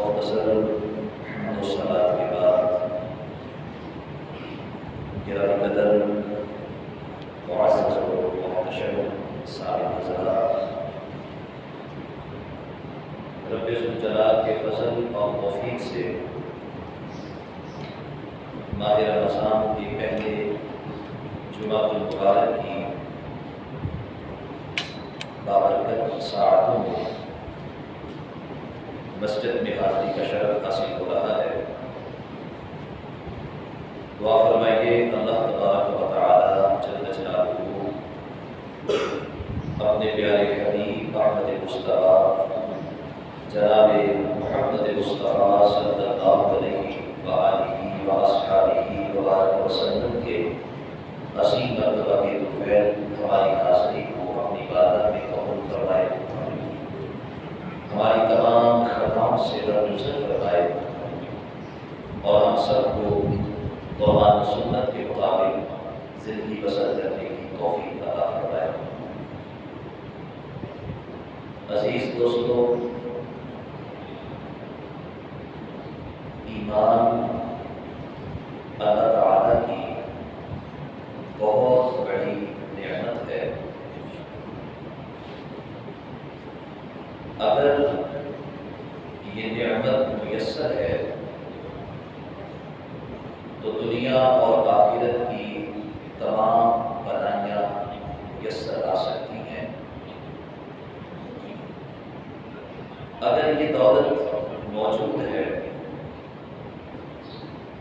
مختصر حمد و صلات کے بعد گرامی قدر معزز و محتشم سامعین حضرات، رب ذوالجلال کے فضل اور توفیق سے ماہ رمضان کے پہلے جمعہ المبارک کی بابرکت ساعتوں میں مسجد میں حاضری کا شرف حاصل ہو رہا ہے۔ دعا فرمائیے اللہ تبارک و تعالی جل جلالہ اپنے پیارے حبیب احمد مصطفیٰ جناب محمد مصطفیٰ صلی اللہ علیہ وآلہ واصحابہ وبارک وسلم کے عظیم مرتبہ کے طفیل ہماری حاضری کو اپنی بارگاہ میں قبول فرمائے، ہماری تمام خطاؤں سے درگزر فرمائے اور ہم سب کو قرآن و سنت کے مطابق زندگی بسر کرنے کی توفیق عطا فرمائے۔ عزیز دوستو، ایمان اللہ تعالیٰ کی بہت بڑی نعمت ہے۔ اگر یہ نعمت میسر ہے تو دنیا اور آخرت کی تمام بھلائیاں میسر آ سکتی ہیں۔ اگر یہ دولت موجود ہے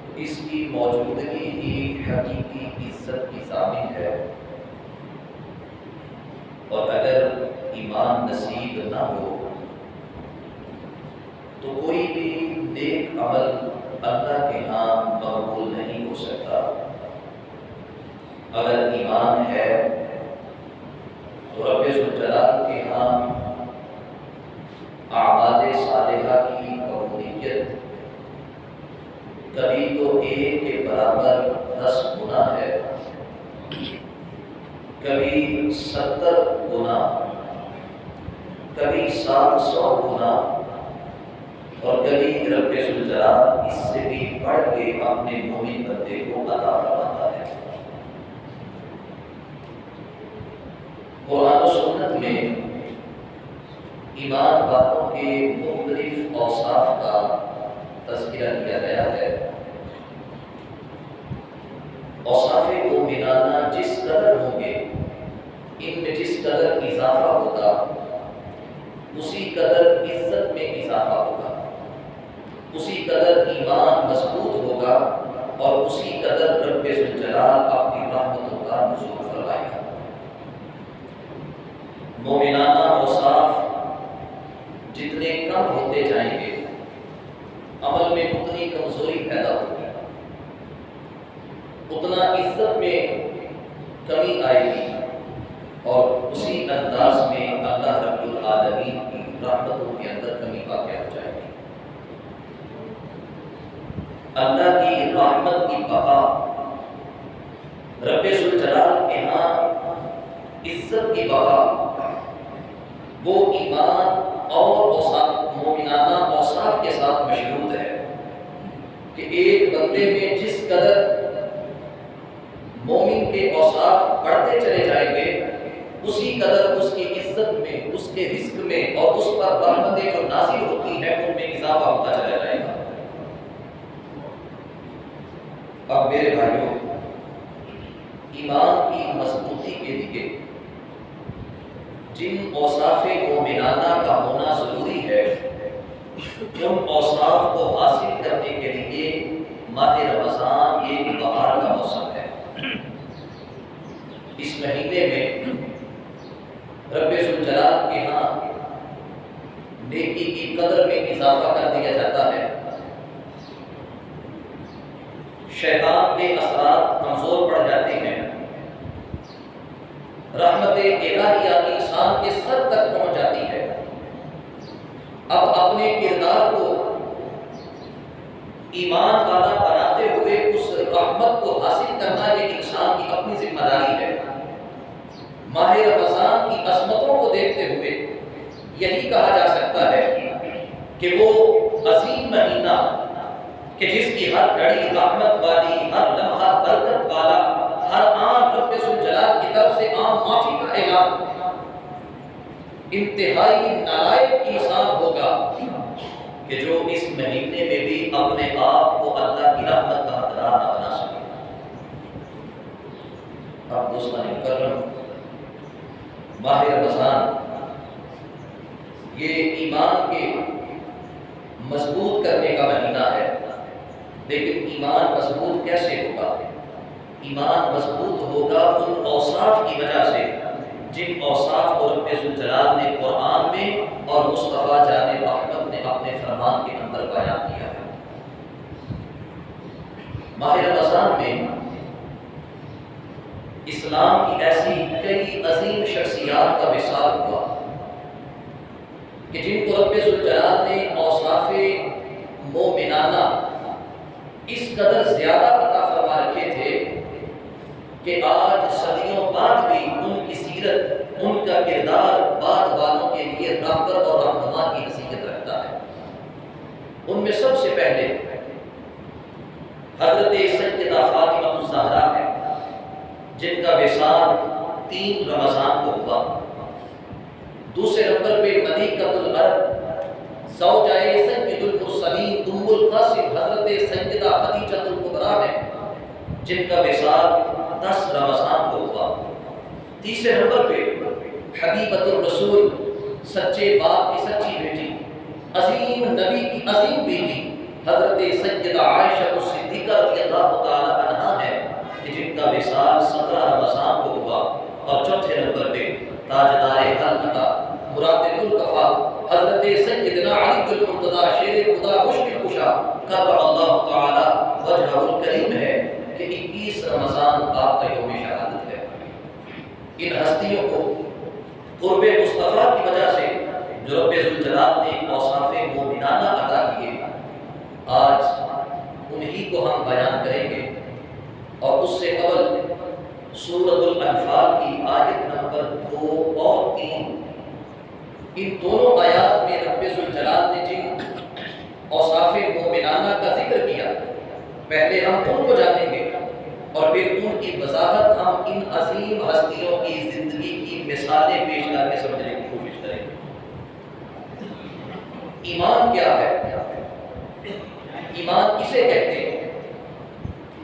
تو اس کی موجودگی ہی حقیقی عزت کی ضامن ہے، اور اگر ایمان نصیب نہ ہو تو کوئی بھی نیک عمل اللہ کے ہاں مقبول نہیں ہو سکتا۔ اگر ایمان ہے تو رب ذوالجلال کے ہاں اعمال صالحہ کی قبولیت کبھی تو 1 کے برابر 10 گنا ہے، کبھی 70 گنا، کبھی 700 گنا، اور کبھی رب ذوالجلال اس سے بھی بڑھ کے اپنے مومن بندے کو عطا فرماتا ہے۔ قرآن و سنت میں ایمان والوں کے مختلف اوصاف کا تذکرہ کیا گیا ہے۔ اوصاف مومنانہ جس قدر ہوں گے، ان میں جس قدر اضافہ ہوگا اسی قدر عزت میں اضافہ ہوگا، اسی قدر ایمان مضبوط ہوگا، اور اسی قدر رب ذوالجلال اپنی رحمتوں کا نزول فرمائے گا۔ مومنانہ اوصاف جتنے کم ہوتے جائیں گے، عمل میں اتنی کمزوری پیدا ہوگی، اتنا عزت میں کمی آئے گی، اور اسی انداز میں اللہ رب العالمین کی رحمتوں کے اندر کمی واقع ہو جائے گی۔ اللہ کی رحمت کی بقا، رب ذوالجلال کے ہاں عزت کی بقا، وہ ایمان اور اوصاف مومنانہ اوصاف کے ساتھ مشروط ہے کہ ایک بندے میں جس قدر مومن کے اوصاف بڑھتے چلے جائیں گے، اسی قدر اس کی عزت میں، اس کے رزق میں، اور اس پر رحمتیں جو نازل ہوتی ہیں ان میں اضافہ ہوتا چلا جائے گا۔ اب میرے بھائیوں، ایمان کی مضبوطی کے لیے جن اوصاف مومنانہ کا ہونا ضروری ہے، ان اوصاف کو حاصل کرنے کے لیے ماہ رمضان ایک بہار کا موسم ہے۔ اس مہینے میں رب ذوالجلال کے ہاں نیکی کی قدر میں اضافہ کر دیا جاتا ہے، شیطان کے اثرات کمزور پڑ جاتے ہیں، رحمت الہیہ انسان کے سر تک پہنچ جاتی ہے۔ اب اپنے کردار کو ایمان والا بناتے ہوئے اس رحمت کو حاصل کرنا یہ انسان کی اپنی ذمہ داری ہے۔ ماہ رمضان کی عظمتوں کو دیکھتے ہوئے یہی کہا جا سکتا ہے کہ وہ عظیم مہینہ کہ جس کی ہر گھڑی رحمت والی، ہر لمحہ برکت والا، ہر آن رب ذوالجلال کی طرف سے عام معافی کا اعلان، انتہائی نالائق انسان ہوگا کہ جو اس مہینے میں بھی اپنے آپ کو اللہ کی رحمت کا حقدار نہ بنا سکے۔ اب دوستان مکرم، ماہ رمضان یہ ایمان کے مضبوط کرنے کا مہینہ ہے، لیکن ایمان مضبوط کیسے ہوگا؟ ایمان مضبوط ہوگا ان اوصاف کی وجہ سے جن اوصاف کو رب ذوالجلال نے قرآن میں اور مصطفیٰ جان احمد نے اپنے فرمان کے اندر بیان کیا ہے۔ ماہ رمضان میں اسلام کی ایسی کئی عظیم شخصیات کا وصال ہوا کہ جن کو رب ذوالجلال نے اوصاف مومنانہ اس قدر زیادہ عطا فرما رکھے تھے کہ آج صدیوں بعد بھی ان کی سیرت، ان کا کردار بعد والوں کے لیے رہبر اور رہنما کی حیثیت رکھتا ہے۔ ان میں سب سے پہلے حضرت سیدہ فاطمہ الزہرا ہے، جن کا وصال 3 رمضان کو ہوا۔ دوسرے نمبر پہ ملکۃ العرب زوجہ سید المرسلین ام القاسم حضرت سیدہ خدیجہ الکبریٰ ہے، جن کا وصال 10 رمضان کو ہوا۔ تیسرے نمبر پہ حبیبۃ الرسول، سچے باپ کی سچی بیٹی، عظیم نبی کی عظیم بیوی حضرت سیدہ عائشہ الصدیقہ رضی اللہ تعالی عنہا ہے کہ جن کا وصال 17 رمضان کو ہوا۔ اور چوتھے نمبر پہ تاجدار حلقہ مراد الکفا حضرت سیدنا علی المرتضیٰ شیر خدا مشکل کشا کرم اللہ تعالی وجہہ الکریم ہے کہ 21 رمضان آپ کا یوم شہادت ہے۔ ان ہستیوں کو قرب مصطفیٰ کی وجہ سے جو رب ذوالجلال نے اوصاف مومنانہ عطا کیے، آج انہی کو ہم بیان کریں گے۔ اور اس سے قبل سورۃ الانفال کی آیت نمبر 2 اور 3، ان دونوں آیات میں رب ذوالجلال نے جن اوصاف مومنانہ کا ذکر کیا، پہلے ہم ان کو جانیں گے اور پھر ان کی وضاحت ہم ان عظیم ہستیوں کی زندگی کی مثالیں پیش کر کے سمجھنے کی کوشش کریں گے۔ ایمان کیا ہے؟ ایمان کسے کہتے ہیں؟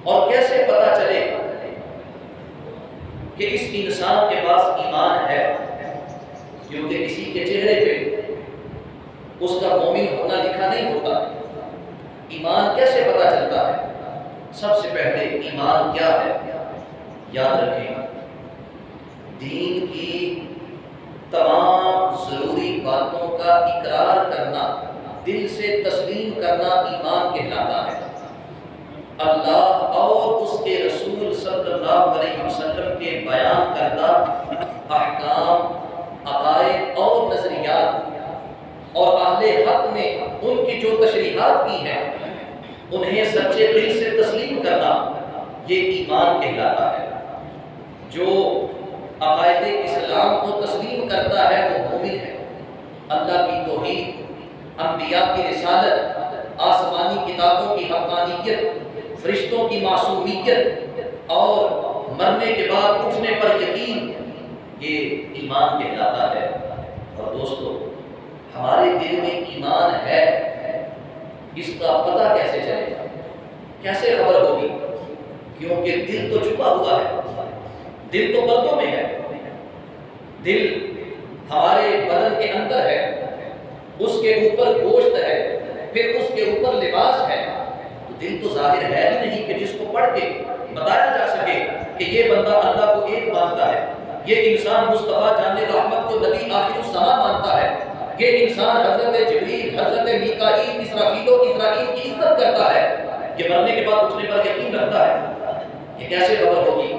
اور کیسے پتہ چلے کہ اس انسان کے پاس ایمان ہے؟ کیونکہ کسی کے چہرے پہ اس کا مومن ہونا لکھا نہیں ہوتا۔ ایمان کیسے پتہ چلتا ہے؟ سب سے پہلے ایمان کیا ہے؟ یاد رکھیں، دین کی تمام ضروری باتوں کا اقرار کرنا، دل سے تسلیم کرنا ایمان کہلاتا ہے۔ اللہ اور اس کے رسول صلی اللہ علیہ وسلم کے بیان کردہ احکام، عقائد اور نظریات اور اہل حق نے ان کی جو تشریحات کی ہیں انہیں سچے دل سے تسلیم کرنا، یہ ایمان کہلاتا ہے۔ جو عقائد اسلام کو تسلیم کرتا ہے وہ مومن ہے۔ اللہ کی توحید، انبیاء کی رسالت، آسمانی کتابوں کی حقانیت، فرشتوں کی معصومیت اور مرنے کے بعد اٹھنے پر یقین، یہ ایمان کہلاتا ہے۔ اور دوستو، ہمارے دل میں ایمان ہے، اس کا پتہ کیسے چلے گا؟ کیسے خبر ہوگی؟ کیونکہ دل تو چھپا ہوا ہے، دل تو پردوں میں ہے۔ دل ہمارے بدن کے اندر ہے، اس کے اوپر گوشت ہے، پھر اس کے اوپر لباس ہے۔ دل تو ظاہر ہے ہی نہیں کہ جس کو پڑھ کے بتایا جا سکے کہ یہ بندہ اللہ کو ایک مانتا ہے، یہ انسان مصطفیٰ جان رحمت کو نبی آخر الزمان مانتا ہے، یہ انسان حضرت جبریل، حضرت میکائیل، اسرافیل و اسرائیل کی عزت کرتا ہے، یہ مرنے کے بعد اٹھنے پر یقین رکھتا ہے۔ یہ کیسے خبر ہوگی؟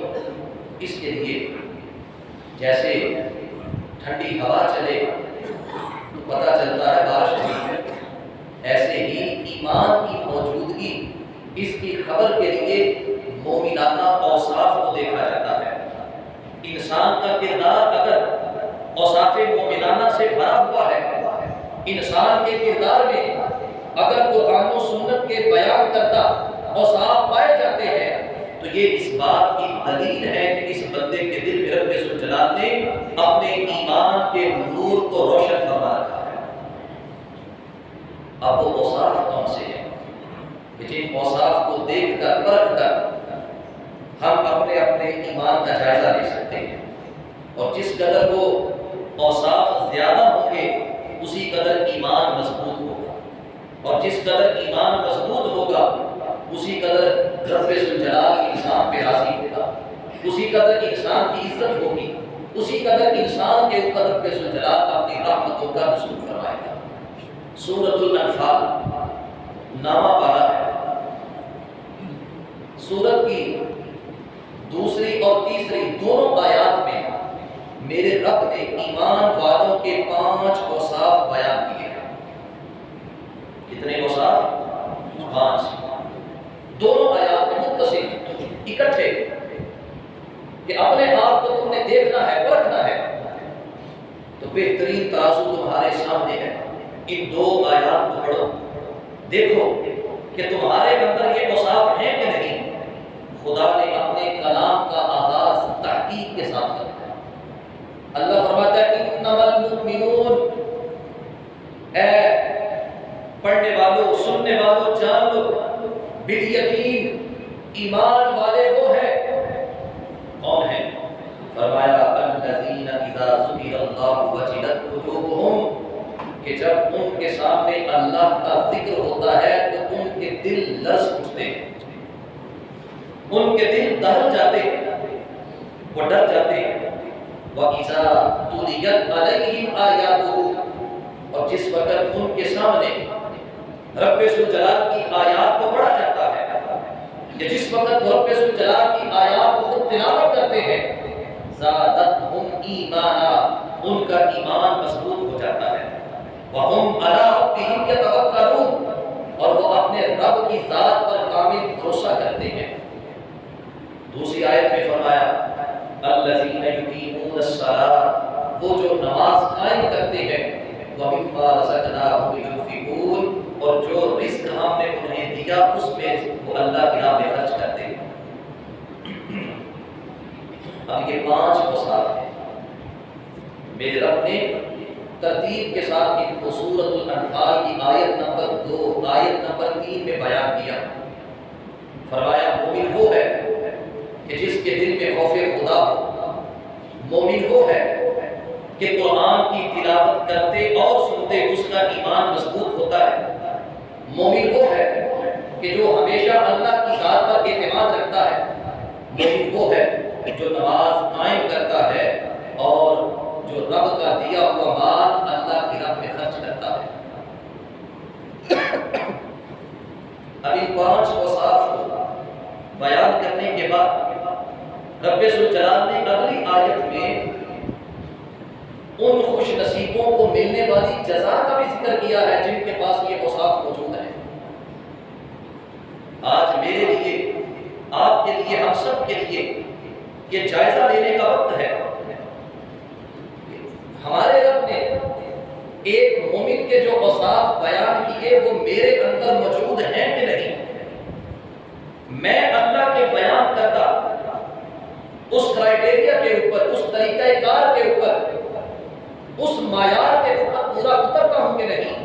اس کے لیے جیسے ٹھنڈی ہوا چلے تو پتہ چلتا ہے بارش ہوئی ہے، ایسے ہی ایمان کی موجودگی، اس کی خبر کے لیے مومنانہ اوصاف کو دیکھا جاتا ہے۔ انسان کا کردار اگر اوصاف مومنانہ سے بھرا ہوا ہے، انسان کے کردار میں اگر قرآن و سنت کے بیان کردہ اوصاف پائے جاتے ہیں تو یہ اس بات کی دلیل ہے کہ اس بندے کے دل میں رب ذوالجلال نے اپنے ایمان کے نور کو روشن فرما رکھا ہے۔ اب وہ اوصاف کون سے ہیں کہ جن اوصاف کو دیکھ کر پرکھ کر ہم اپنے اپنے ایمان کا جائزہ لے سکتے ہیں، اور جس قدر وہ اوصاف زیادہ ہوں گے اسی قدر ایمان مضبوط ہوگا، اور جس قدر ایمان مضبوط ہوگا اسی قدر رب ذوالجلال انسان پہ راضی ہوگا، اسی قدر انسان کی عزت ہوگی، اسی قدر انسان کے اوپر رب ذوالجلال اپنی رحمتوں کا نزول فرمائے گا۔ سورۃ الانفال نامہ پارہ ہے۔ سورت کی دوسری اور تیسری دونوں آیات میں میرے رب نے ایمان والوں کے 5 اوصاف بیان کیے ہیں۔ کتنے اوصاف؟ 5۔ دونوں آیات میں متصل اکٹھے کہ اپنے آپ کو تم نے دیکھنا ہے، پرکھنا ہے تو بہترین ترازو تمہارے سامنے ہے۔ ان 2 آیات کو پڑھو، دیکھو کہ تمہارے اندر یہ اوصاف ہیں کہ نہیں۔ خدا نے اپنے کلام کا آغاز تحقیق کے ساتھ کرتا ہے۔ اللہ فرماتا ہے انما المؤمنون، اے پڑھنے والوں، سننے والوں، جان لو، بالیقین ایمان والے وہ ہیں۔ کون ہیں؟ فرمایا الذین اذا ذکر اللہ وجلت قلوبہم، کہ جب ان کے سامنے اللہ کا ذکر ہوتا ہے تو ان کے دل لرز اٹھتے ہیں، ان کے دل دہل جاتے ہیں، وہ ڈر جاتے ہیں۔ وَإِذَا تُلِيَتْ عَلَيْهِمْ آيَاتُهُ، اور جس وقت ان کے سامنے رب ذوالجلال کی آیات کو پڑھا جاتا ہے، یا جس وقت وہ رب ذوالجلال کی آیات کو خود تلاوت کرتے ہیں، زَادَتْهُمْ إِيمَانًا، ان کا ایمان مضبوط ہو جاتا ہے۔ وَهُمْ عَلَىٰ رَبِّهِمْ يَتَوَكَّلُونَ، اور وہ اپنے رب کی ذات پر کامل بھروسہ کرتے ہیں۔ دوسری آیت میں فرمایا الذین یقیمون الصلاۃ، وہ جو نماز قائم کرتے ہیں، ومما رزقناہم ینفقون، اور جو رزق ہم نے انہیں دیا اس میں وہ اللہ کی راہ میں خرچ کرتے ہیں۔ اب یہ 5 اوصاف ہیں، میرے رب نے ترتیب کے ساتھ ان کو سورۃ الانفال کی آیت نمبر 2 آیت نمبر 3 میں بیان کیا۔ فرمایا مومن وہ ہے کہ جس کے دل میں خوف خدا ہو، مومن وہ ہے کہ قرآن کی تلاوت کرتے اور سنتے اس کا ایمان مضبوط ہوتا ہے، مومن وہ ہے کہ جو ہمیشہ اللہ کی ذات پر اعتماد رکھتا ہے، مومن وہ ہے جو نماز قائم کرتا ہے اور جو رب کا دیا ہوا مال اللہ کی راہ میں خرچ کرتا ہے۔ اب ان 5 اوصاف کو بیان کرنے کے بعد رب ذوالجلال نے اگلی آیت میں ان خوش نصیبوں کو ملنے والی جزا کا بھی ذکر کیا ہے جن کے پاس یہ اوصاف موجود ہیں۔ آج میرے لیے، آپ کے لیے، ہم سب کے لیے یہ جائزہ لینے کا وقت ہے۔ ہمارے رب نے ایک مومن کے جو اوصاف بیان کیے وہ میرے اندر موجود ہیں کہ نہیں؟ میں اللہ کے بیان کردہ اس کرائیٹیریا کے اوپر، اس طریقہ کار کے اوپر، اس معیار کے اوپر پورا اترتا ہوں کہ نہیں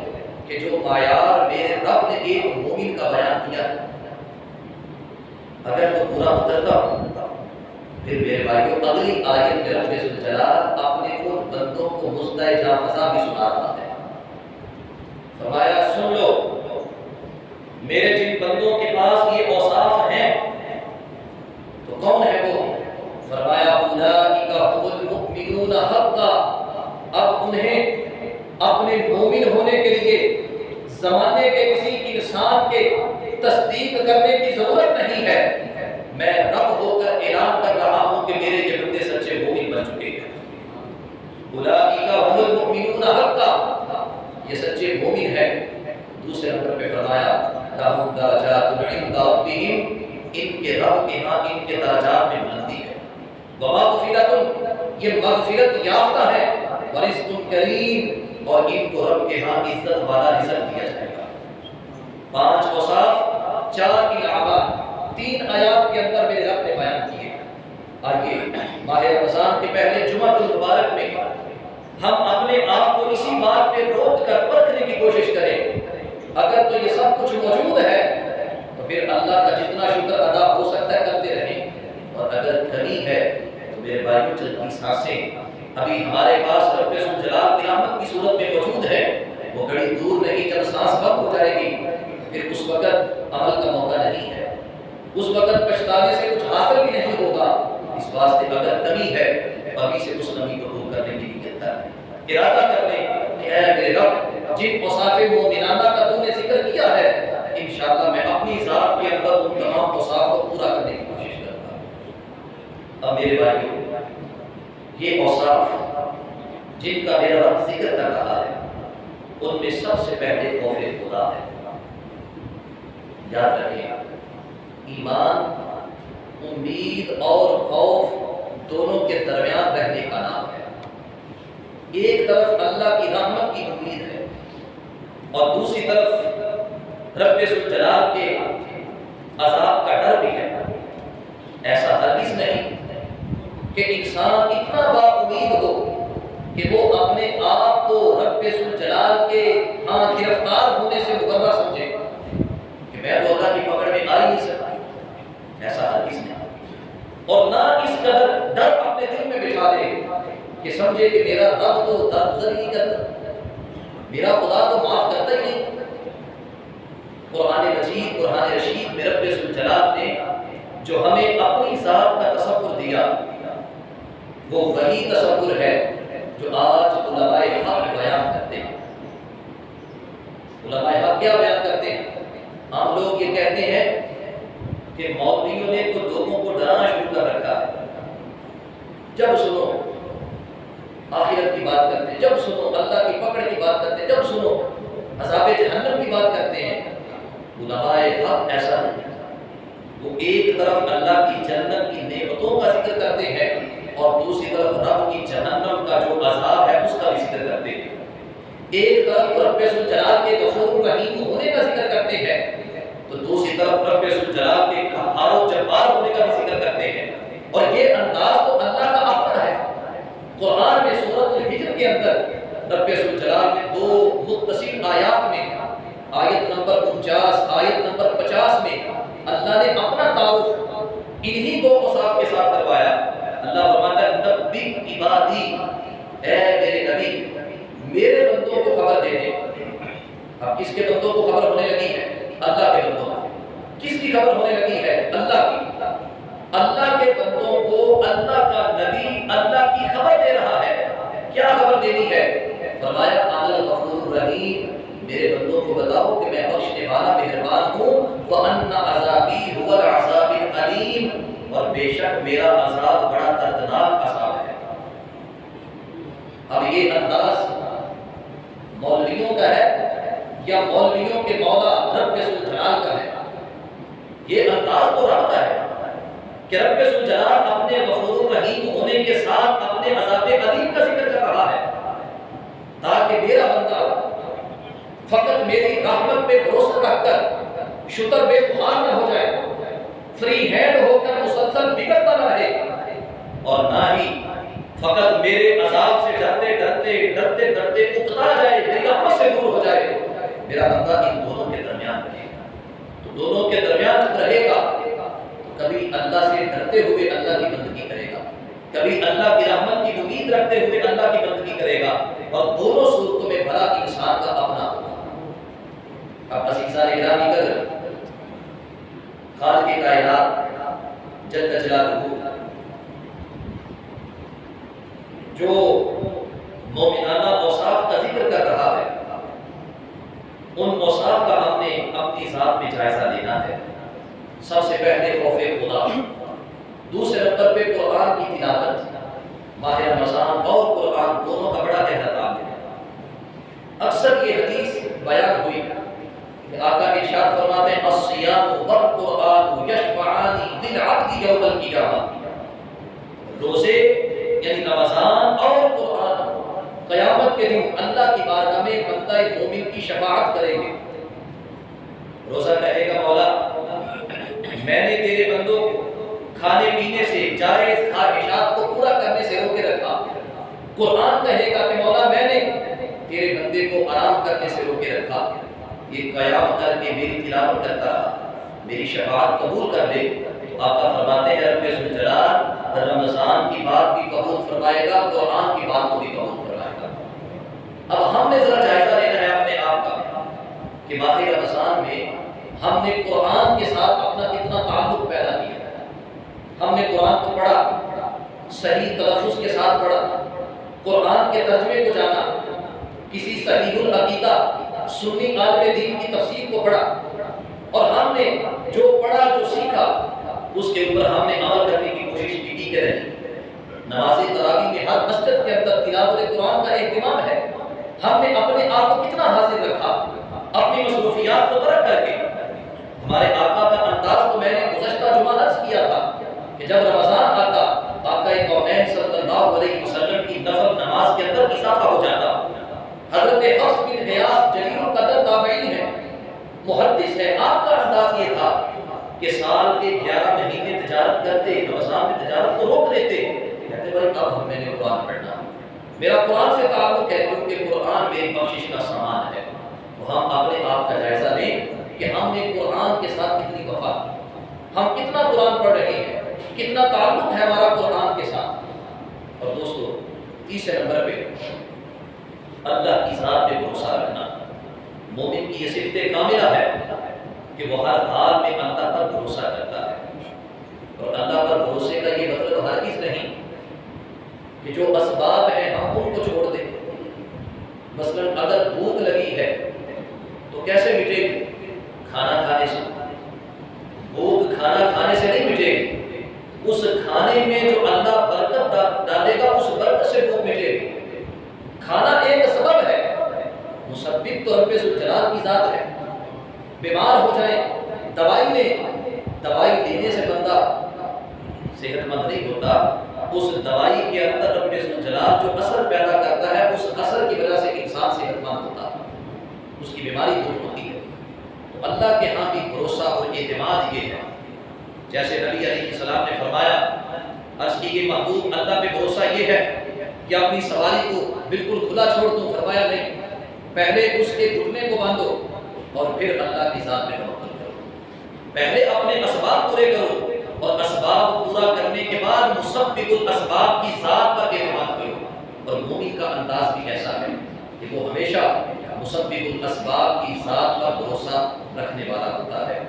کہ جو معیار میرے رب نے ایک مومن کا بیان کیا ہے؟ اگر تو پورا اترتا ہوں پھر میرے بھائیوں اگلی آیت میں رب ذوالجلال اپنے ان بندوں کو مزدہ جاں فضا بھی سنا رہا ہے۔ فرمایا سن لو، میرے جن بندوں کے پاس یہ اوصاف ہیں تو کون ہے وہ؟ فرمایا اولئک هم المؤمنون حقا، اب انہیں اپنے مومن ہونے کے لیے زمانے کے کسی انسان کے تصدیق کرنے کی ضرورت نہیں ہے، میں رب ہو کر اعلان کر رہا ہوں کہ میرے یہ بندے سچے مومن بن چکے ہیں۔ اولئک هم المؤمنون حقا، یہ سچے مومن ہے۔ دوسرے نمبر پہ فرمایا لہم درجات عند ربہم، ان کے رب کے ہاں ان کے درجات میں بلندی ہے۔ ومغفرۃ، یہ مغفرت یافتہ ہے، ورزق کریم، اور ان کو رب کے ہاں عزت والا رزق دیا جائے گا۔ 5 اوصاف 4 انعامات 3 آیات کے اندر میرے رب نے بیان کیے۔ آئیے ماہ رمضان کے پہلے جمعہ المبارک میں ہم اپنے آپ کو اسی بات پہ روک کر پرکھنے کی کوشش کریں، اگر تو یہ سب کچھ موجود ہے تو پھر اللہ کا جتنا شکر ادا ہو سکتا ہے کرتے رہیں، اور اگر کمی ہے تو میرے بھائیوں چند کی سانسیں ابھی ہمارے پاس رب ذوالجلال کی رحمت کی صورت میں موجود ہے، وہ گھڑی دور نہیں، جب سانس بند ہو جائے گی پھر اس وقت عمل کا موقع نہیں ہے، اس وقت پچھتانے سے کچھ حاصل بھی نہیں ہوگا۔ اس واسطے اگر کمی ہے ابھی سے اس کمی کو دور کرنے کی نیت کریں، ارادہ کر لیں کہ اے میرے رب جن اوصاف مومنانہ کا تو نے ذکر کیا ہے انشاءاللہ میں اپنی ذات کے اندر ان تمام اوصاف کو پورا کرنے کی کوشش کرتا ہوں۔ اب میرے بھائیوں یہ اوصاف جن کا میرا رب ذکر کر رہا ہے ان میں سب سے پہلے خوف خدا ہے۔ یاد رکھیں ایمان امید اور خوف دونوں کے درمیان رہنے کا نام ہے۔ ایک طرف اللہ کی رحمت کی امید ہے اور دوسری طرف رب ذوالجلال کے عذاب کا ڈر بھی ہے۔ ایسا ہرگز نہیں کہ انسان اتنا با امید ہو کہ وہ اپنے آپ کو رب ذوالجلال کے ہاں گرفتار ہونے سے مبرہ سمجھے کہ میں تو اللہ کی پکڑ میں آ ہی نہیں سکتا، ایسا ہرگز نہیں۔ اور نہ اس قدر ڈر اپنے دل میں بٹھا دے کہ سمجھے کہ میرا رب تو درگزر نہیں کرتا، میرا خدا تو معاف کرتا ہی نہیں۔ قرآن مجید قرآن رشید میں رب ذوالجلال نے جو ہمیں اپنی ذات کا تصور دیا وہ وہی تصور ہے جو آج علماء حق بیان کرتے ہیں۔ علماء حق کیا بیان کرتے ہیں؟ ہم لوگ یہ کہتے ہیں کہ مولویوں نے تو لوگوں کو ڈرانا شروع کر رکھا ہے، جب سنو آخرت کی بات کرتے ہیں، جب سنو اللہ کی پکڑ کی بات کرتے ہیں، جب سنو عذاب جہنم کی بات کرتے ہیں۔ علماء حق ایسا نہیں، وہ ایک طرف اللہ کی جنت کی نعمتوں کا ذکر کرتے ہیں اور دوسری طرف رب کی جہنم کا جو عذاب ہے اس کا بھی ذکر کرتے ہیں۔ ایک طرف رب ذوالجلال کے غفور رحیم ہونے کا ذکر کرتے ہیں تو دوسری طرف رب ذوالجلال کے قہار و جبار ہونے کا بھی ذکر کرتے ہیں، اور یہ انداز تو اللہ کا اپنا ہے۔ قرآن میں سورۃ الحجر کے اندر رب ذوالجلال نے 2 متصل آیات میں آیت نمبر 49 آیت نمبر 50 میں اللہ نے اپنا تعارف انہی 2 اوصاف کے ساتھ کروایا۔ اللہ فرماتا ہے نبی عبادی، اے میرے نبی میرے بندوں کو خبر دے دے۔ اب کس کے بندوں کو خبر ہونے لگی ہے؟ اللہ کے بندوں کو۔ کس کی خبر ہونے لگی ہے؟ اللہ کی۔ اللہ کے بندوں کو اللہ کا نبی اللہ کی خبر دے رہا ہے۔ کیا خبر دینی ہے؟ فرمایا انا الغفور الرحیم، میرے بندوں کو بتاؤ کہ میں بخشنے والا مہربان ہوں، وَأَنَّ عَذَابِي هُوَ الْعَذَابُ الْأَلِيمُ، اور بے شک میرا عذاب بڑا دردناک عذاب ہے۔ اب یہ انداز مولویوں کا ہے یا مولویوں کے مولا رب ذوالجلال کا ہے؟ یہ انداز تو رب کا ہے کہ رب ذوالجلال اپنے غفور الرحیم ہونے کے ساتھ اپنے عذاب علیم کا ذکر کر رہا ہے تاکہ میرا بندہ فقط میری رحمت پہ بھروسہ رکھ کر شتر بے بحال نہ ہو جائے، فری ہینڈ ہو کر مسلسل بگڑتا نہ رہے، اور نہ ہی فقط میرے عذاب سے ڈرتے ڈرتے ڈرتے ڈرتے اکتا جائے، میری رحمت سے دور ہو جائے۔ میرا بندہ ان دونوں کے درمیان رہے گا، تو دونوں کے درمیان جب رہے گا تو کبھی اللہ سے ڈرتے ہوئے اللہ کی بندگی کرے گا، کبھی اللہ کی رحمت کی امید رکھتے ہوئے اللہ کی بندگی کرے گا، اور دونوں صورتوں میں بھلا انسان کا اپنا ہوگا۔ اب عزیزان گرامی قدر، خالق کائنات جل جلالہ جو مومنانہ اوصاف کا ذکر کر رہا ہے، ان اوصاف کا ہم نے اپنی ذات میں جائزہ لینا ہے۔ سب سے پہلے خوف خدا، دوسرے نمبر پہ قرآن کی تلاوت۔ ماہ رمضان اور قرآن دونوں کا بڑا گہرا تعلق ہے۔ اکثر یہ حدیث بیان ہوئی کہ آقا ارشاد فرماتے ہیں الصیام والقرآن یشفعان للعبد یوم القیامہ، روزے یعنی رمضان اور قرآن قیامت کے دن اللہ کی بارگاہ میں بندہ مومن کی شفاعت کریں گے۔ روزہ کہے گا مولا میں نے تیرے بندوں کو کھانے پینے سے، جائز خواہشات کو پورا کرنے سے روکے رکھا۔ قرآن کہے گا کہ مولا میں نے تیرے بندے کو آرام کرنے سے روکے رکھا، یہ قیام کر کے میری تلاوت کرتا رہا، میری شفاعت قبول کر لے۔ تو آقا فرماتے ہیں رب ذوالجلال رمضان کی بات بھی قبول فرمائے گا، قرآن کی بات کو بھی قبول فرمائے گا۔ اب ہم نے ذرا جائزہ لینا ہے اپنے آپ کا کہ ماہ رمضان میں ہم نے قرآن کے ساتھ اپنا کتنا تعلق پیدا کیا ہے۔ ہم نے قرآن کو پڑھا، صحیح تلفظ کے ساتھ پڑھا، قرآن کے ترجمے کو جانا، کسی صحیح العقیدہ سنی عالم دین کی تفسیر کو پڑھا، اور ہم نے جو پڑھا جو سیکھا اس کے اوپر ہم نے عمل کرنے کی کوشش بھی کی کہ نہیں۔ نماز تراویح میں ہر مسجد کے اندر تلاوت قرآن کا اہتمام ہے۔ ہم نے اپنے آپ کو کتنا حاضر رکھا، اپنی مصروفیات کو ترک کر کے۔ ہمارے آقا کا انداز تو میں نے گزشتہ جمعہ عرض کیا تھا کہ جب رمضان آتا آقا کونین صلی اللہ علیہ وسلم کی نفل نماز کے اندر اضافہ ہو جاتا۔ حضرت حفص بن غیاث جلیل القدر تابعی ہے، محدث ہے، آپ کا انداز یہ تھا کہ سال کے 11 مہینے تجارت کرتے، رمضان میں تجارت کو روک دیتے، کہتے بھائی اب میں نے قرآن پڑھنا، میرا قرآن سے تعلق ہے کیونکہ قرآن میری بخشش کا سامان ہے۔ تو ہم اپنے آپ کا جائزہ لیں کہ ہم نے قرآن کے ساتھ کتنی وفا کی، ہم کتنا قرآن پڑھ رہے ہیں، کتنا تعلق ہے ہمارا قرآن کے ساتھ۔ اور دوستو تیسرے نمبر پہ اللہ کی ذات پہ بھروسہ رکھنا۔ مومن کی یہ صفت کاملہ ہے کہ وہ ہر حال میں اللہ پر بھروسہ کرتا ہے، اور اللہ پر بھروسے کا یہ مطلب ہرگز نہیں کہ جو اسباب ہیں ہم ان کو چھوڑ دیں۔ مثلا اگر بھوک لگی ہے تو کیسے مٹے گی؟ کھانا کھانے سے۔ بھوک کھانا کھانے سے نہیں مٹے گی، اس کھانے میں جو اللہ برکت ڈالے گا اس برکت سے بھوک مٹے گی۔ کھانا ایک سبب ہے، مسبب تو رب ذوالجلال کی ذات ہے۔ بیمار ہو جائیں، دوائی لیں، دوائی لینے سے بندہ صحت مند نہیں ہوتا، اس دوائی کے اندر رب ذوالجلال جو اثر پیدا کرتا ہے اس اثر کی وجہ سے انسان صحت مند ہوتا ہے، اس کی بیماری دور ہوتی ہے۔ تو اللہ کے ہاں بھی بھروسہ اور اعتماد یہ ہے، جیسے نبی علیہ السلام نے فرمایا، عرض کی کہ محبوب اللہ پہ بھروسہ یہ ہے کہ اپنی سواری کو بالکل کھلا چھوڑ دو، فرمایا نہیں، پہلے اس کے گھٹنے کو باندھو اور پھر اللہ کی ذات میں توکل کرو۔ پہلے اپنے اسباب پورے کرو اور اسباب پورا کرنے کے بعد مسبب الاسباب کی ذات پر اعتماد کرو۔ اور مومن کا انداز بھی ایسا ہے کہ وہ ہمیشہ مسبب الاسباب کی ذات پر بھروسہ رکھنے والا ہوتا ہے۔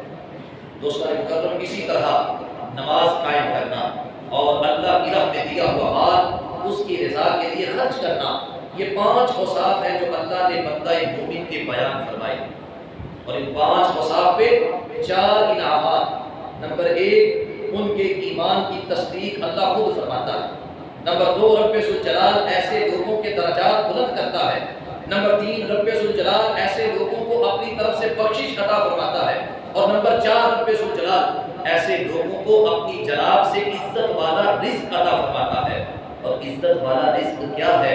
دوستان مکرم، اسی طرح نماز قائم کرنا اور اللہ کی راہ میں دیا ہوا مال اس کی رضا کے لیے خرچ کرنا، یہ 5 اوصاف ہیں جو اللہ نے بندہ مومن کے بیان فرمائے، اور ان 5 اوصاف پہ 4 انعامات۔ نمبر 1 ان کے ایمان کی تصدیق اللہ خود فرماتا ہے۔ نمبر 2 رب ذوالجلال ایسے لوگوں کے درجات بلند کرتا ہے۔ نمبر 3 رب ذوالجلال ایسے لوگوں کو اپنی طرف سے بخشش عطا فرماتا ہے۔ اور نمبر 4 رب ذوالجلال ایسے لوگوں کو اپنی جناب سے عزت والا رزق عطا فرماتا ہے۔ اور عزت والا رزق کیا ہے؟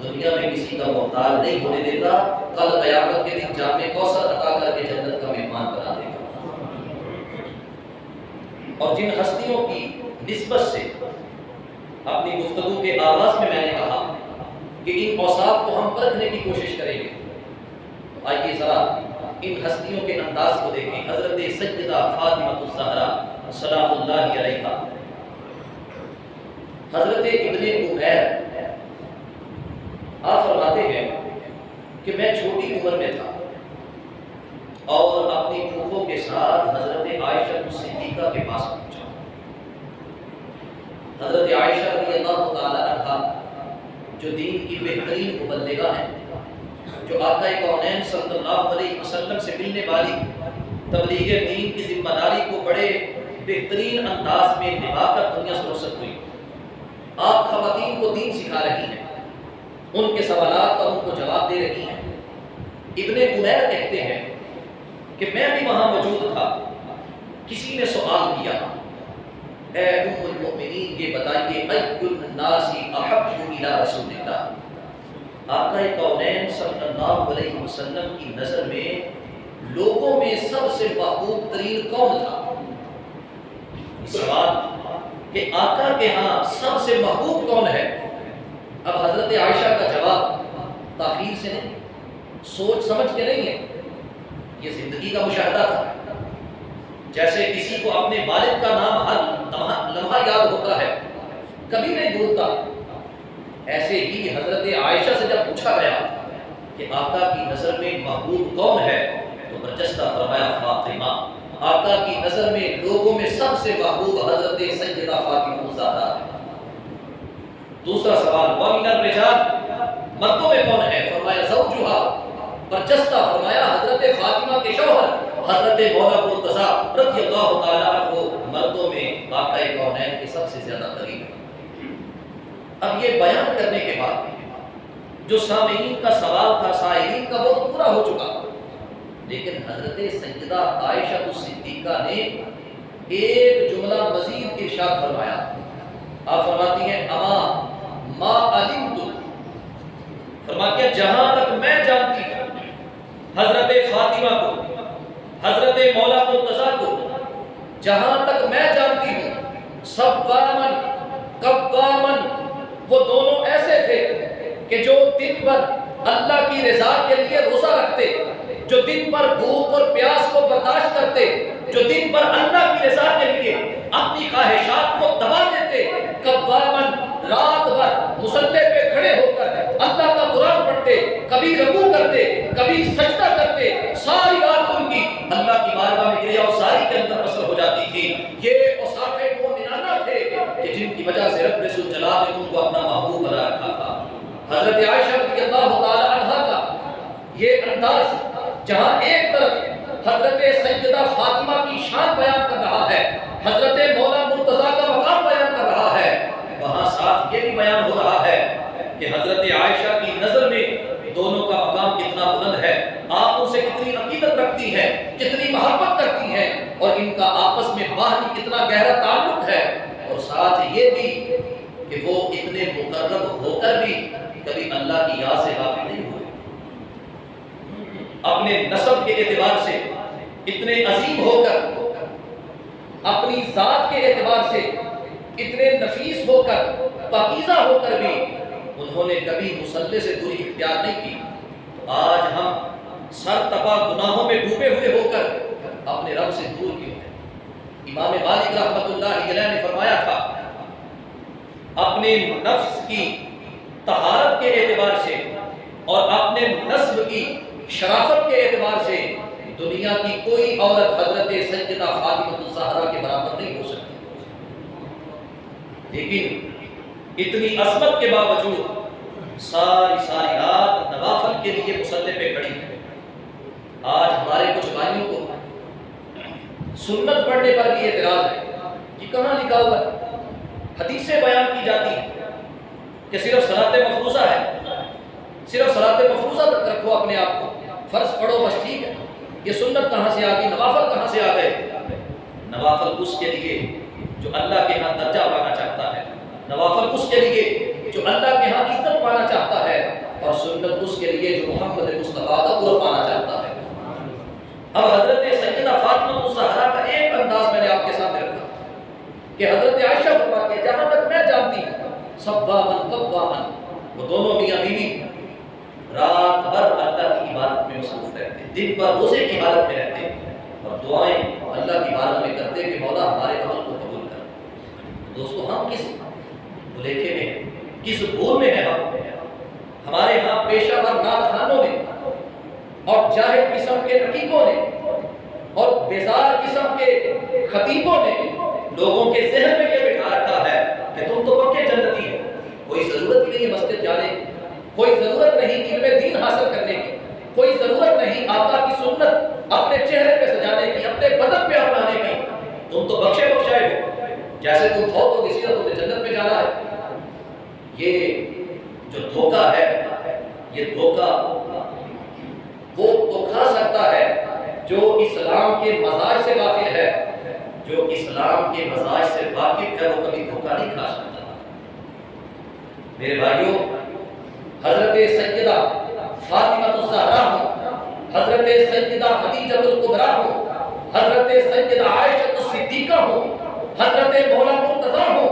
دنیا میں کسی کا محتاج نہیں ہونے دیتا، کل قیامت کے دن جام کوثر عطا کر کے جنت کا مہمان بنا دے گا۔ اور جن ہستیوں کی نسبت سے اپنی گفتگو کے آغاز میں نے کہا کہ ان اوصاف کو ہم پرکھنے کی کوشش کریں گے، تو آئیے ذرا ان ہستیوں کے انداز کو دیکھیں۔ حضرت سیدہ فاطمہ الزہرا سلام اللہ علیہا، حضرت ابن عمیر، آپ فرماتے ہیں کہ میں چھوٹی عمر میں تھا اور اپنی پھوپھوں کے ساتھ حضرت عائشہ صدیقہ کے پاس پہنچا۔ حضرت عائشہ رضی اللہ تعالی عنہا جو دین کی بہترین مبلغہ ہیں، جو آقا کونین صلی اللہ علیہ وسلم سے ملنے والی تبلیغ دین کی ذمہ داری کو بڑے بہترین انداز میں نبھا کر دنیا سے رخصت ہوئی۔ آپ خواتین کو دین سکھا رہی ہیں، ان کے سوالات کا ان کو جواب دے رہی ہیں۔ ابن عمیر کہتے ہیں کہ میں بھی وہاں موجود تھا، کسی نے سوال کیا، اے ام المؤمنین یہ بتائیے ای الناس احب الی رسول اللہ، آقا کونین صلی اللہ علیہ وسلم کی نظر میں لوگوں میں سب سے محبوب ترین کون تھا؟ سوال کہ آقا کے ہاں سب سے محبوب کون ہے؟ اب حضرت عائشہ کا جواب تاخیر سے نہیں، سوچ سمجھ کے نہیں ہے، یہ زندگی کا مشاہدہ تھا۔ جیسے کسی کو اپنے والد کا نام ہر لمحہ یاد ہوتا ہے، کبھی نہیں بھولتا، ایسے ہی حضرت عائشہ سے جب پوچھا گیا کہ آقا کی نظر میں محبوب کون ہے تو برجستہ فرمایا فاطمہ۔ آقا کی نظر میں لوگوں میں سب سے محبوب حضرت سیدہ فاطمہ الزہرا ہے۔ دوسرا سوال وَمِنَ الرِّجَالِ، مردوں میں کون ہے؟ فرمایا زوجہا، برجستہ فرمایا حضرت فاطمہ کے شوہر حضرت مولا مرتضیٰ رضی اللہ تعالیٰ عنہ مردوں میں واقع کونین کے سب سے زیادہ قریب ہے۔ اب یہ بیان کرنے کے بعد جو سامعین کا سوال تھا، سائلین کا، وہ تو پورا ہو چکا، لیکن حضرت سیدہ عائشہ الصدیقہ نے ایک جملہ مزید ارشاد فرمایا۔ آپ فرماتی ہیں اما ما علمت، فرماتی ہیں جہاں تک میں جانتی ہوں حضرت فاطمہ کو، حضرت مولا مرتضیٰ کو، جہاں تک میں جانتی ہوں صوامن قوامن، وہ دونوں ایسے تھے کہ جو دن بھر اللہ کی رضا کے لیے روزہ رکھتے، جو دن بھر بھوک اور پیاس کو برداشت کرتے، جو دن بھر اللہ کی رضا کے لیے اپنی خواہشات کو دبا دیتے، قوامن، رات بھر مصلی پہ کھڑے ہو کر اللہ کا قرآن پڑھتے، کبھی رکوع کرتے، کبھی سجدہ کرتے، ساری رات ان کی اللہ کی بارگاہ میں گریا اور ساری کے اندر بسر ہو جاتی تھی۔ یہ اوصاف مومنانہ تھے کہ جن کی وجہ سے رب ذوالجلال نے ان کو اپنا محبوب بنا رکھا تھا۔ حضرت عائشہ رضی اللہ تعالی عنہا کا یہ انداز، جہاں ایک طرف حضرت سیدہ فاطمہ کی شان بیان کر رہا ہے، حضرت مولا مرتضیٰ کا مقام بیان کر رہا ہے، وہاں ساتھ یہ بھی بیان ہو رہا ہے کہ حضرت عائشہ کی نظر میں دونوں کا مقام کتنا بلند ہے، آپ ان سے کتنی عقیدت رکھتی ہیں، کتنی محبت کرتی ہیں، اور ان کا آپس میں باہمی کتنا گہرا تعلق ہے، اور ساتھ یہ بھی کہ وہ اتنے مقرب ہو کر بھی کبھی اللہ کی یاد سے غافل نہیں ہوئے، اپنے نسب کے اعتبار سے اتنے عظیم ہو کر، اپنی ذات کے اعتبار سے اتنے نفیس ہو کر، پاکیزہ ہو کر بھی انہوں نے کبھی مصلی سے دوری اختیار نہیں کی۔ آج ہم سر تپا گناہوں میں ڈوبے ہوئے ہو کر اپنے رب سے دور کیوں ہیں؟ امام مالک رحمۃ اللہ علیہ نے فرمایا تھا اپنے نفس کی طہارت کے اعتبار سے اور اپنے نسب کی شرافت کے اعتبار سے دنیا کی کوئی عورت حضرت سیدہ فاطمہ الزہرا کے برابر نہیں ہو سکتی، لیکن اتنی عظمت کے باوجود ساری رات نوافل کے لیے مصلی پہ کھڑی ہے۔ آج ہمارے کچھ بھائیوں کو سنت پڑھنے پر بھی اعتراض ہے، یہ کہاں لکھا ہوا ہے؟ حدیثیں بیان کی جاتی ہیں کہ صرف صلاۃ مفروضہ ہے، صرف صلاۃ مفروضہ تک رکھو اپنے آپ کو، فرض پڑھو بس ٹھیک ہے۔ یہ سنت کہاں سے آ گئی؟ نوافل کہاں سے آ گئے؟ نوافل اس کے لیے جو اللہ کے ہاں درجہ پانا چاہتا ہے، نوافل اس کے لیے جو اللہ کے ہاں عزت پانا چاہتا ہے، اور سنت اس کے لیے جو محمد مصطفیٰ کا قرب پانا چاہتا ہے۔ اب حضرت سیدہ فاطمہ الزہرا کا ایک انداز میں نے آپ کے سامنے رکھا کہ حضرت عائشہ فرماتی ہے جہاں تک میں جانتی ہوں صوامن قوامن، وہ دونوں میاں بیوی رات بھر اللہ کی عبادت میں مصروف رہتے، دن بھر روزے کی حالت میں رہتے اور دعائیں اللہ کی بارگاہ میں کرتے کہ مولا ہمارے عمل کو قبول کر۔ دوستو ہم کس بھلیکے میں ہیں، کس بھول میں ہیں؟ ہمارے ہاں پیشہ ور نعت خوانوں نے اور جاہل قسم کے نقیبوں نے اور بیزار قسم کے خطیبوں نے لوگوں کے ذہن میں یہ بٹھا رکھا ہے کہ تم تو پکے جنتی ہو، کوئی ضرورت ہی نہیں ہے مسجد جانے کی، کوئی ضرورت نہیں علم دین حاصل کرنے کی، کوئی ضرورت نہیں آقا کی سنت اپنے چہرے پہ سجانے کی، اپنے بدن پہ اپنانے کی، تم تو بخشے بخشائے ہو، جیسے تم فوت ہو کسی طرح تمہیں جنت میں جانا ہے۔ یہ جو دھوکہ ہے، یہ دھوکہ وہ تو کھا سکتا ہے جو اسلام کے مزاج سے غافل ہے، جو اسلام کے مزاج سے واقف ہے وہ کبھی دھوکہ نہیں کھا سکتا۔ میرے بھائیوں، حضرت سیدہ فاطمہ الزہرا حضرت سیدہ خدیجہ الکبریٰ ہو، حضرت سیدہ عائشہ صدیقہ ہو، حضرت مولا مرتضیٰ ہو،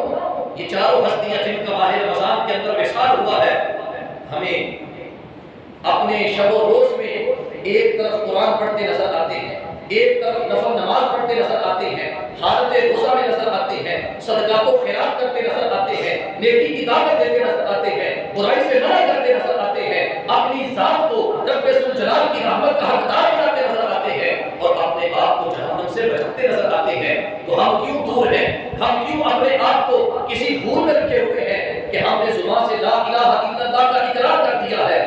یہ چاروں ہستیاں جن کا ماہ رمضان کے اندر وصال ہوا ہے، ہمیں اپنے شب و روز میں ایک طرف قرآن پڑھتے نظر آتے ہیں، ایک طرف نفل نماز پڑھتے نظر آتے ہیں، حالت روزہ میں نظر آتے ہیں، صدقات و خیرات کرتے نظر آتے ہیں، نیکی کی دعوت دیتے نظر آتے ہیں، برائی سے منع کرتے نظر آتے ہیں، اپنی ذات کو رب ذوالجلال کی رحمت کا حقدار بناتے نظر آتے ہیں اور اپنے آپ کو جہنم سے بچاتے نظر آتے ہیں، تو ہم کیوں دور ہیں؟ ہم کیوں اپنے آپ کو کسی بھول میں رکھے ہوئے ہیں کہ ہم نے زبان سے لا الہ الا اللہ کا اقرار کر دیا ہے،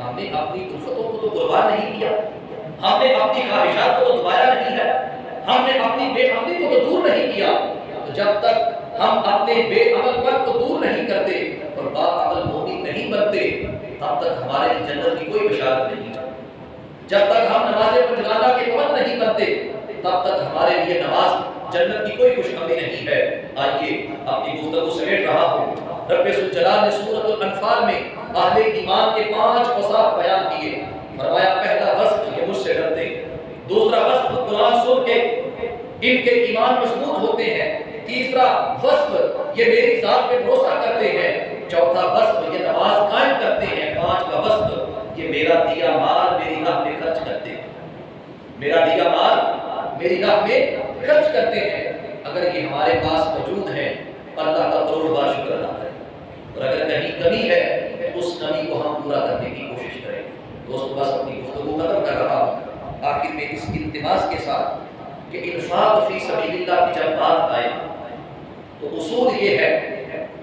ہم نے اپنی الفتوں کو تو قربان نہیں کیا، ہم نے اپنی خواہشات کو تو دبایا نہیں ہے، ہم نے اپنی بے عملی کو تو دور نہیں کیا، تو جب تک ہم اپنے بے عمل پر کو دور نہیں کرتے اور با عمل مومن نہیں بنتے تب تک ہمارے لیے جنت کی کوئی بشارت نہیں ہے۔ جب تک ہم نماز پنجگانہ کے پابند نہیں بنتے تب تک ہمارے لیے نماز جنت کی کوئی خوشخبری نہیں ہے۔ آئیے اپنی گفتگو سمیٹ رہا ہوں، رب ذوالجلال نے سورۃ الانفال میں اہل ایمان کے 5 اوصاف بیان کیے، فرمایا پہلا وصف یہ مجھ سے ڈرتے، دوسرا وصف قرآن سن کے ان کے ایمان مضبوط ہوتے ہیں، تیسرا وصف یہ میری ذات پہ بھروسہ کرتے ہیں، چوتھا وصف یہ نماز قائم کرتے ہیں، پانچواں وصف یہ میرا دیا مال میری راہ میں خرچ کرتے ہیں، میرا دیا مال میری راہ میں خرچ کرتے ہیں۔ اگر یہ ہمارے پاس موجود ہے اللہ کا کروڑ بار شکر ادا کریں، اور اگر کہیں کمی ہے تو اس کمی کو ہم پورا کرنے کی کوشش کریں۔ دوستو بس اپنی گفتگو ختم کر رہا ہوں، آخر میں اس التماس کے ساتھ کہ انفاق فی سبیل اللہ کی جب بات آئے تو اصول یہ ہے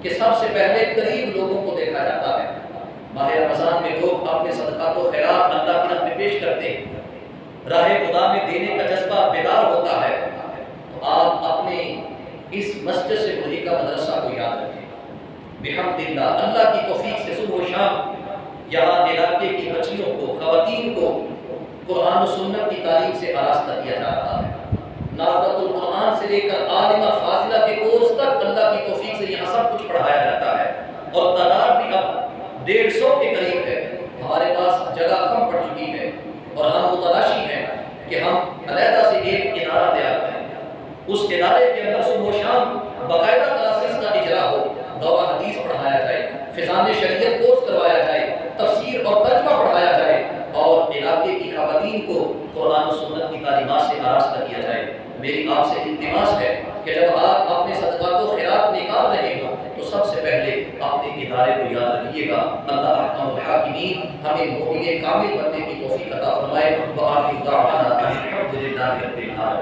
کہ سب سے پہلے قریب لوگوں کو دیکھا جاتا ہے۔ ماہ رمضان میں لوگ اپنے صدقات و خیرات اللہ کی راہ میں پیش کرتے ہیں، راہ خدا میں دینے کا جذبہ بیدار ہوتا ہے، تو آپ اپنے اس مسجد سے ملحقہ مدرسہ کو یاد رکھیں، بحمد اللہ اللہ کی توفیق سے صبح و شام یہاں علاقے کی بچیوں کو، خواتین کو قرآن و سنت کی تعلیم سے آراستہ کیا جا رہا ہے، ناظرۃ القرآن سے لے کر عالمہ فاضلہ کے کورس تک اللہ کی توفیق سے یہاں سب کچھ پڑھایا جاتا ہے، اور تعداد بھی اب 150 کے قریب ہے۔ ہمارے پاس جگہ کم پڑ چکی ہے اور ہم متلاشی ہیں کہ ہم علیحدہ سے ایک ادارہ تیار کریں، اس ادارے کے اندر صبح و شام باقاعدہ کلاسز کا اجرا ہو، دورہ حدیث پڑھایا جائے، فضان شریعت کورس کروایا جائے، تفسیر اور ترجمہ پڑھایا جائے، اور علاقے کی خواتین کو قرآن و سنت کی تعلیمات سے آراستہ کیا جائے۔ میری آپ سے التماس ہے کہ جب آپ اپنے صدقات و خیرات نکال رہے ہوں تو سب سے پہلے اپنے ادارے کو یاد رکھیے گا۔ اللہ احکم الحاکمین ہمیں مومن کامل بننے کی توفیق عطا فرمائے۔ وآخر دعوانا الحمد للہ رب العالمین۔